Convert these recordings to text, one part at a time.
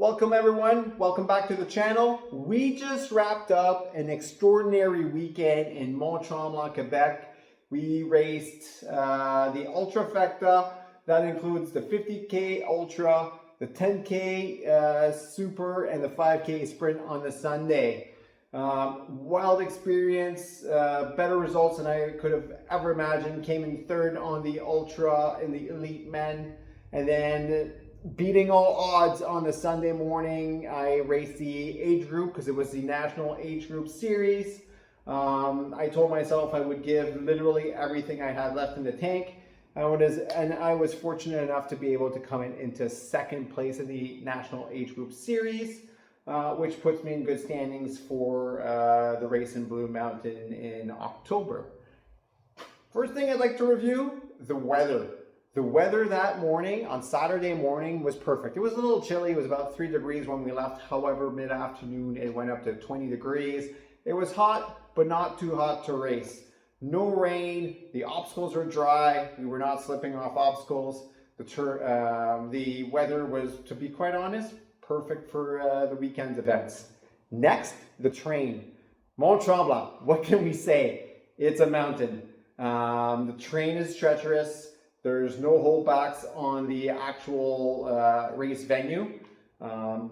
Welcome everyone, welcome back to the channel. We just wrapped up an extraordinary weekend in Mont-Tremblant, Quebec. We raced the Ultrafecta. That includes the 50K Ultra, the 10K Super, and the 5K Sprint on the Sunday. Wild experience, better results than I could have ever imagined. Came in third on the Ultra in the Elite Men, and then beating all odds on the Sunday morning. I raced the age group because it was the National Age Group Series. I told myself I would give literally everything I had left in the tank. I was fortunate enough to be able to come into second place in the National Age Group Series, which puts me in good standings for the race in Blue Mountain in October. First thing I'd like to review, the weather. The weather that morning, on Saturday morning, was perfect. It was a little chilly. It was about 3 degrees when we left. However, mid-afternoon, it went up to 20 degrees. It was hot, but not too hot to race. No rain. The obstacles were dry. We were not slipping off obstacles. The weather was, to be quite honest, perfect for the weekend's events. Next, the train. Mont-Tremblant, what can we say? It's a mountain. The train is treacherous. There's no holdbacks on the actual race venue.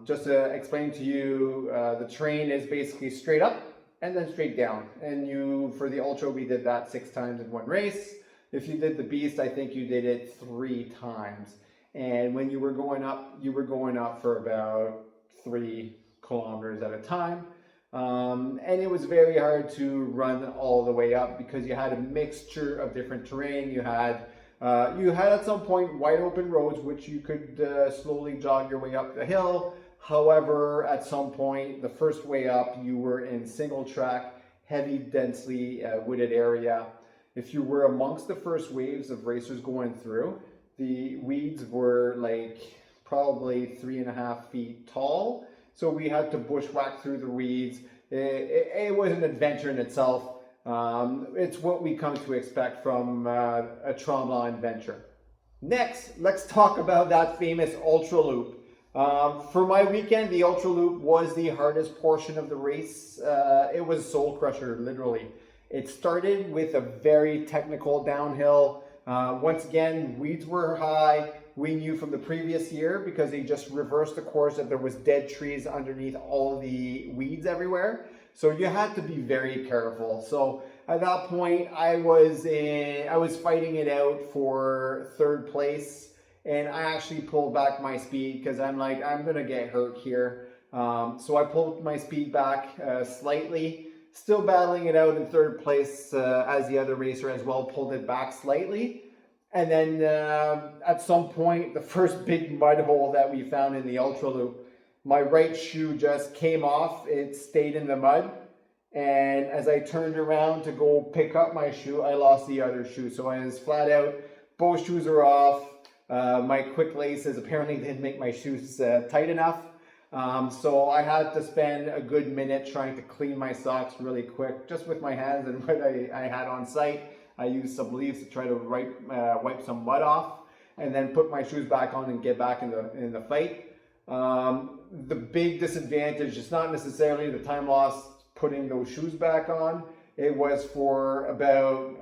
Just to explain to you, the train is basically straight up and then straight down. And for the Ultra, we did that 6 times in one race. If you did the Beast, I think you did it 3 times. And when you were going up for about 3 kilometers at a time. And it was very hard to run all the way up because you had a mixture of different terrain. You had at some point wide open roads, which you could slowly jog your way up the hill. However, at some point, the first way up, you were in single track, heavy, densely wooded area. If you were amongst the first waves of racers going through, the weeds were like probably 3.5 feet tall. So we had to bushwhack through the weeds. It was an adventure in itself. It's what we come to expect from a Tremblant adventure. Next, let's talk about that famous Ultra Loop. For my weekend, the Ultra Loop was the hardest portion of the race. It was soul crusher, literally. It started with a very technical downhill. Once again, weeds were high. We knew from the previous year because they just reversed the course that there was dead trees underneath all the weeds everywhere. So you had to be very careful. So at that point, I was fighting it out for 3rd place, and I actually pulled back my speed because I'm like, I'm gonna get hurt here. So I pulled my speed back slightly, still battling it out in 3rd place as the other racer as well pulled it back slightly. And then at some point, the first big mud hole that we found in the Ultra Loop, my right shoe just came off. It stayed in the mud. And as I turned around to go pick up my shoe, I lost the other shoe. So I was flat out. Both shoes are off. My quick laces apparently didn't make my shoes tight enough. So I had to spend a good minute trying to clean my socks really quick, just with my hands and what I had on site. I used some leaves to try to wipe some mud off, and then put my shoes back on and get back in the fight. The big disadvantage is not necessarily the time lost putting those shoes back on. It was for about,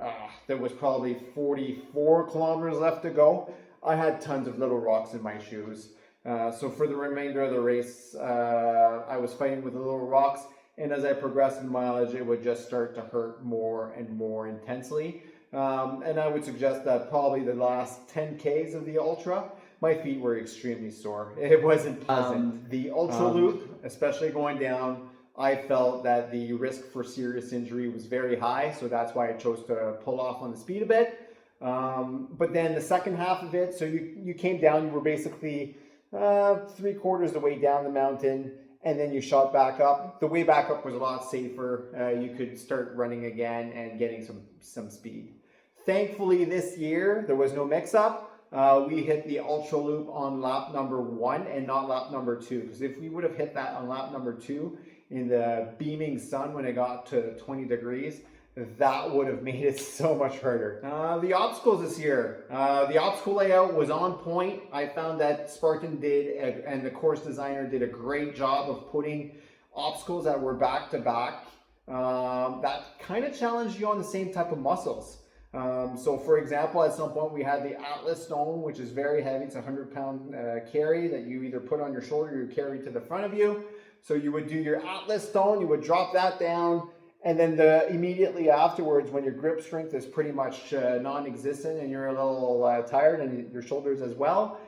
there was probably 44 kilometers left to go. I had tons of little rocks in my shoes. So for the remainder of the race, I was fighting with the little rocks. And as I progressed in mileage, it would just start to hurt more and more intensely. And I would suggest that probably the last 10 Ks of the Ultra, my feet were extremely sore. It wasn't pleasant. The Ultra Loop, especially going down, I felt that the risk for serious injury was very high. So that's why I chose to pull off on the speed a bit. But then the second half of it, so you came down, you were basically 3/4 the way down the mountain, and then you shot back up. The way back up was a lot safer. You could start running again and getting some speed. Thankfully this year, there was no mix-up. We hit the Ultra Loop on lap number 1 and not lap number 2. Because if we would have hit that on lap number 2 in the beaming sun when it got to 20 degrees, that would have made it so much harder. The obstacles this year, the obstacle layout was on point. I found that Spartan did, and the course designer did a great job of putting obstacles that were back to back that kind of challenged you on the same type of muscles. So for example, at some point we had the Atlas stone, which is very heavy. It's a 100-pound carry that you either put on your shoulder or you carry to the front of you. So you would do your Atlas stone, you would drop that down, and then immediately afterwards, when your grip strength is pretty much non-existent and you're a little tired, and your shoulders as well,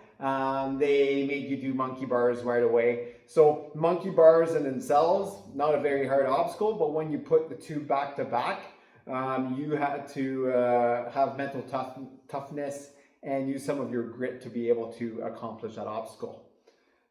they made you do monkey bars right away. So monkey bars in themselves, not a very hard obstacle, but when you put the two back to back, you had to have mental toughness and use some of your grit to be able to accomplish that obstacle.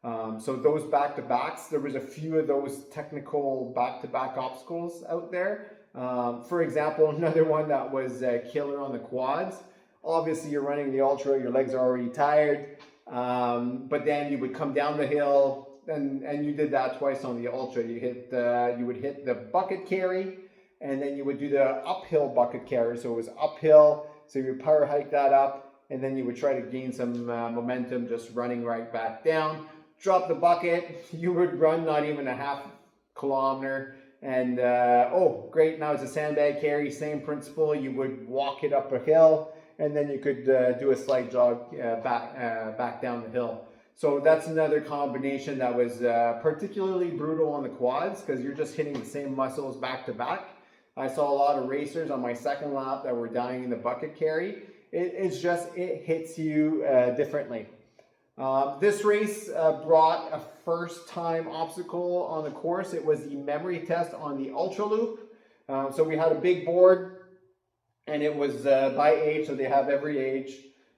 So those back-to-backs, there was a few of those technical back-to-back obstacles out there. For example, another one that was killer on the quads. Obviously, you're running the ultra, your legs are already tired, but then you would come down the hill, and you did that twice on the ultra. You would hit the bucket carry, and then you would do the uphill bucket carry. So it was uphill, so you would power hike that up, and then you would try to gain some momentum just running right back down. Drop the bucket, you would run not even a half kilometer, and oh great, now it's a sandbag carry, same principle. You would walk it up a hill, and then you could do a slight jog back down the hill. So that's another combination that was particularly brutal on the quads, because you're just hitting the same muscles back to back. I saw a lot of racers on my second lap that were dying in the bucket carry. It hits you differently. This race brought a first-time obstacle on the course. It was the memory test on the Ultra Loop. So we had a big board, and it was by age, so they have every age.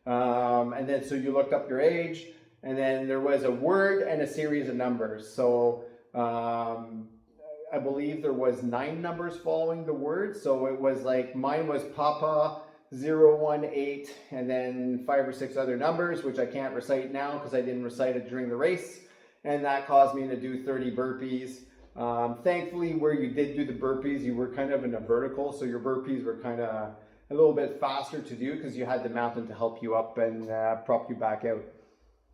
And then so you looked up your age, and then there was a word and a series of numbers. So I believe there was 9 numbers following the word. So it was like, mine was Papa 018, and then 5 or 6 other numbers, which I can't recite now because I didn't recite it during the race, and that caused me to do 30 burpees. Thankfully, where you did do the burpees, you were kind of in a vertical, so your burpees were kind of a little bit faster to do because you had the mountain to help you up and prop you back out.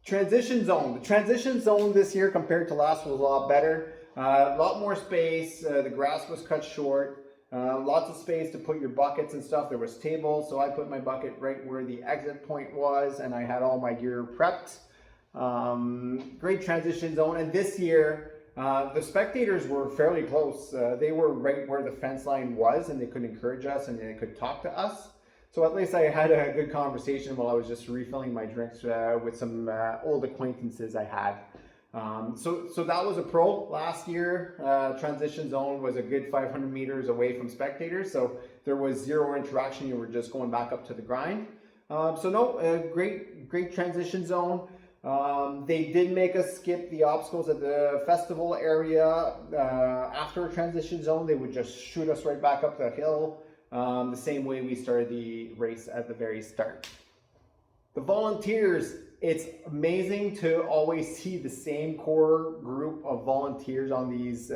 Transition zone. The transition zone this year compared to last was a lot better. A lot more space. The grass was cut short. Lots of space to put your buckets and stuff. There was tables, so I put my bucket right where the exit point was, and I had all my gear prepped. Great transition zone. And this year, the spectators were fairly close. They were right where the fence line was, and they could encourage us and they could talk to us. So at least I had a good conversation while I was just refilling my drinks with some old acquaintances I had. So that was a pro. Last year, transition zone was a good 500 meters away from spectators, so there was zero interaction. You were just going back up to the grind. So no, great transition zone. They did make us skip the obstacles at the festival area. After a transition zone, they would just shoot us right back up the hill, the same way we started the race at the very start. The volunteers, it's amazing to always see the same core group of volunteers on these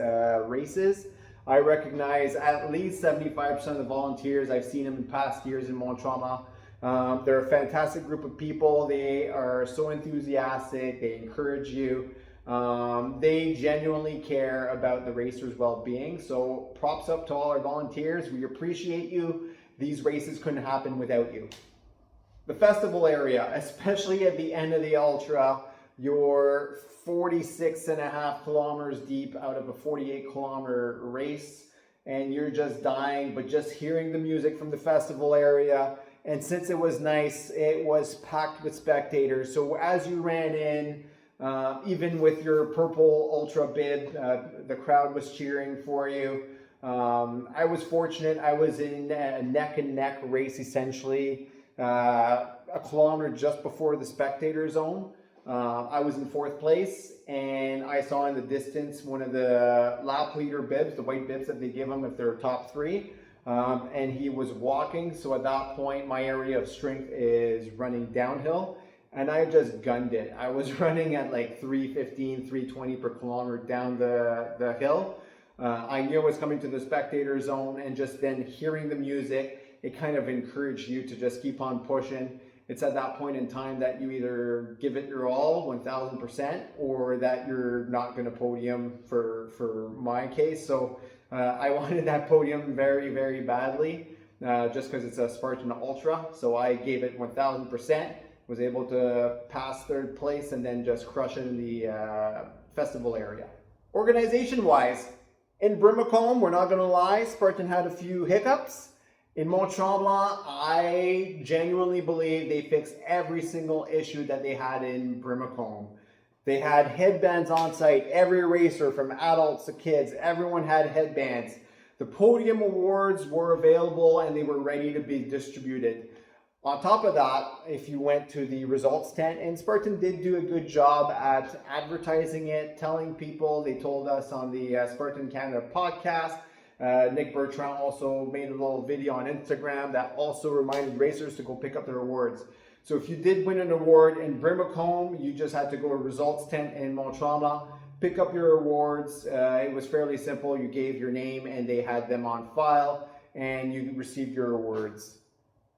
races. I recognize at least 75% of the volunteers. I've seen them in past years in Mont-Tremblant. They're a fantastic group of people. They are so enthusiastic. They encourage you. They genuinely care about the racers' well-being. So props up to all our volunteers. We appreciate you. These races couldn't happen without you. The festival area, especially at the end of the ultra, you're 46.5 kilometers deep out of a 48-kilometer race, and you're just dying, but just hearing the music from the festival area. And since it was nice, it was packed with spectators. So as you ran in, even with your purple ultra bib, the crowd was cheering for you. I was fortunate. I was in a neck-and-neck race, essentially. A kilometer just before the spectator zone. I was in 4th place, and I saw in the distance one of the lap leader bibs, the white bibs that they give them if they're top 3, and he was walking. So at that point, my area of strength is running downhill, and I just gunned it. I was running at like 315, 320 per kilometer down the hill. I knew I was coming to the spectator zone, and just then hearing the music, it kind of encouraged you to just keep on pushing. It's at that point in time that you either give it your all, 1000%, or that you're not going to podium for my case. So I wanted that podium very, very badly, just because it's a Spartan Ultra. So I gave it 1000%, was able to pass third place, and then just crush it in the festival area. Organization-wise, in Brimacombe, we're not going to lie, Spartan had a few hiccups. In Mont-Tremblant, I genuinely believe they fixed every single issue that they had in Brimacombe. They had headbands on site. Every racer, from adults to kids, everyone had headbands. The podium awards were available and they were ready to be distributed. On top of that, if you went to the results tent, and Spartan did do a good job at advertising it, telling people, they told us on the Spartan Canada podcast. Nick Bertrand also made a little video on Instagram that also reminded racers to go pick up their awards. So if you did win an award in Brimacombe, you just had to go to results tent in Mont-Tremblant, pick up your awards. It was fairly simple. You gave your name and they had them on file, and you received your awards.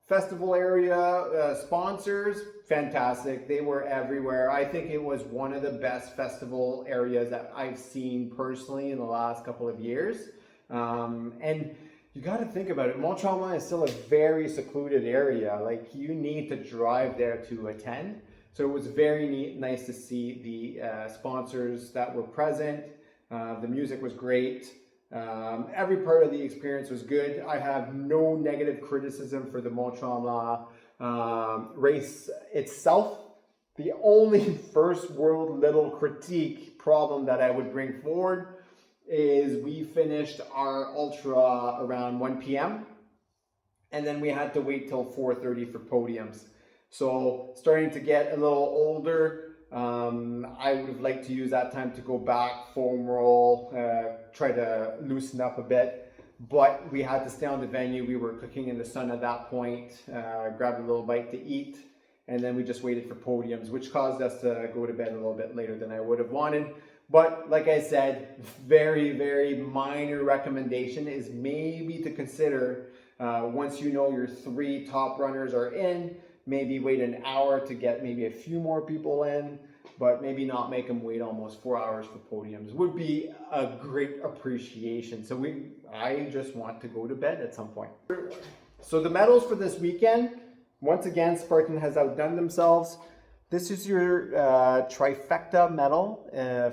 Festival area sponsors, fantastic. They were everywhere. I think it was one of the best festival areas that I've seen personally in the last couple of years. And you got to think about it. Mont-Tremblant is still a very secluded area. Like, you need to drive there to attend. So it was very nice to see the sponsors that were present. The music was great. Every part of the experience was good. I have no negative criticism for the Mont-Tremblant race itself. The only first world little critique problem that I would bring forward is we finished our ultra around 1 p.m. and then we had to wait till 4:30 for podiums. So starting to get a little older, I would have liked to use that time to go back, foam roll, try to loosen up a bit, but we had to stay on the venue. We were cooking in the sun at that point, grabbed a little bite to eat, and then we just waited for podiums, which caused us to go to bed a little bit later than I would have wanted. But like I said, very, very minor recommendation is maybe to consider, once you know your 3 top runners are in, maybe wait an hour to get maybe a few more people in, but maybe not make them wait almost 4 hours for podiums. Would be a great appreciation. So I just want to go to bed at some point. So the medals for this weekend, once again, Spartan has outdone themselves. This is your trifecta medal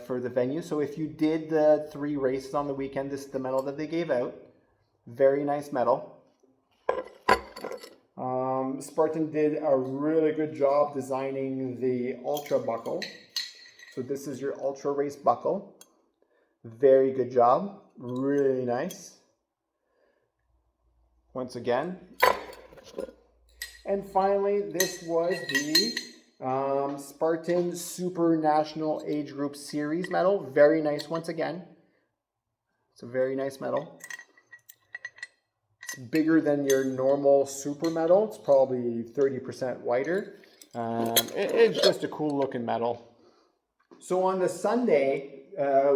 for the venue. So if you did the 3 races on the weekend, this is the medal that they gave out. Very nice medal. Spartan did a really good job designing the Ultra buckle. So this is your Ultra Race buckle. Very good job. Really nice. Once again. And finally, this was the Spartan Super National Age Group Series medal. Very nice once again. It's a very nice medal. It's bigger than your normal super medal. It's probably 30% wider. It's just a cool looking medal. So on the Sunday,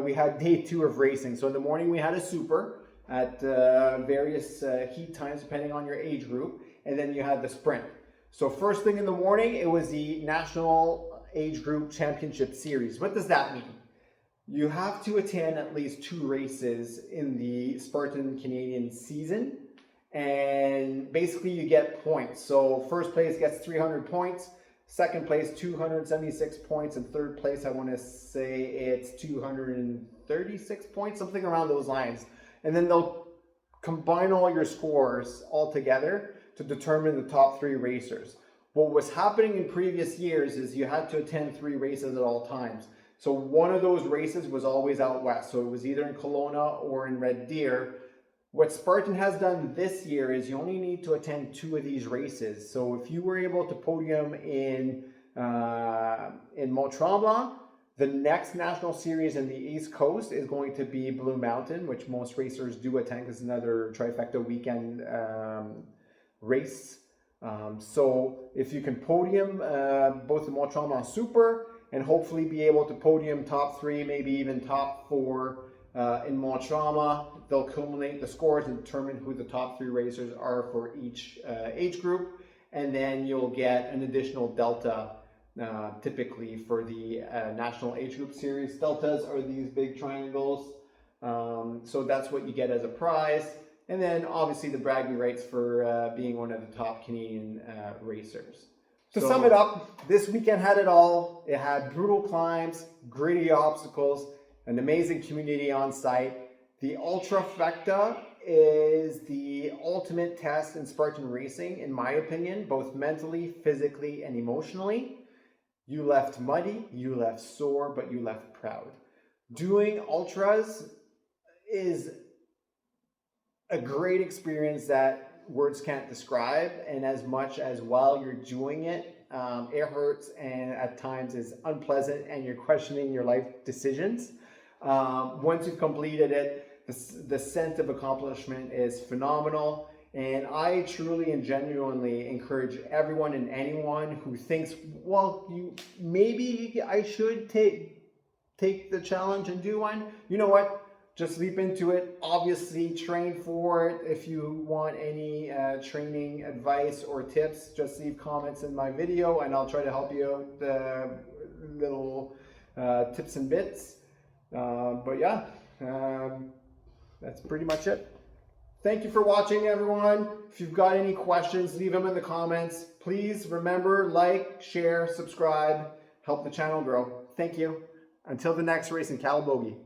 we had day 2 of racing. So in the morning we had a super at various heat times depending on your age group. And then you had the sprint. So first thing in the morning, it was the National Age Group Championship Series. What does that mean? You have to attend at least 2 races in the Spartan Canadian season. And basically you get points. So first place gets 300 points, second place 276 points, and third place I want to say it's 236 points, something around those lines. And then they'll combine all your scores all together to determine the top 3 racers. What was happening in previous years is you had to attend 3 races at all times. So one of those races was always out west. So it was either in Kelowna or in Red Deer. What Spartan has done this year is you only need to attend 2 of these races. So if you were able to podium in Mont-Tremblant, the next national series in the East Coast is going to be Blue Mountain, which most racers do attend because it's another trifecta weekend race. So if you can podium both the Mont-Tremblant Super and hopefully be able to podium top 3, maybe even top 4 in Mont-Tremblant. They'll accumulate the scores and determine who the top 3 racers are for each age group. And then you'll get an additional delta typically for the National Age Group Series. Deltas are these big triangles. So that's what you get as a prize. And then obviously the bragging rights for being one of the top Canadian racers. To sum it up, this weekend had it all. It had brutal climbs, gritty obstacles, an amazing community on site. The Ultrafecta is the ultimate test in Spartan racing, in my opinion, both mentally, physically, and emotionally. You left muddy, you left sore, but you left proud. Doing ultras is a great experience that words can't describe, and as much as while you're doing it, it hurts and at times is unpleasant and you're questioning your life decisions. Once you've completed it, the sense of accomplishment is phenomenal, and I truly and genuinely encourage everyone and anyone who thinks, well, maybe I should take the challenge and do one. You know what? Just leap into it. Obviously, train for it. If you want any training advice or tips, just leave comments in my video and I'll try to help you out little tips and bits. But yeah, that's pretty much it. Thank you for watching, everyone. If you've got any questions, leave them in the comments. Please remember, like, share, subscribe, help the channel grow. Thank you. Until the next race in Calabogie.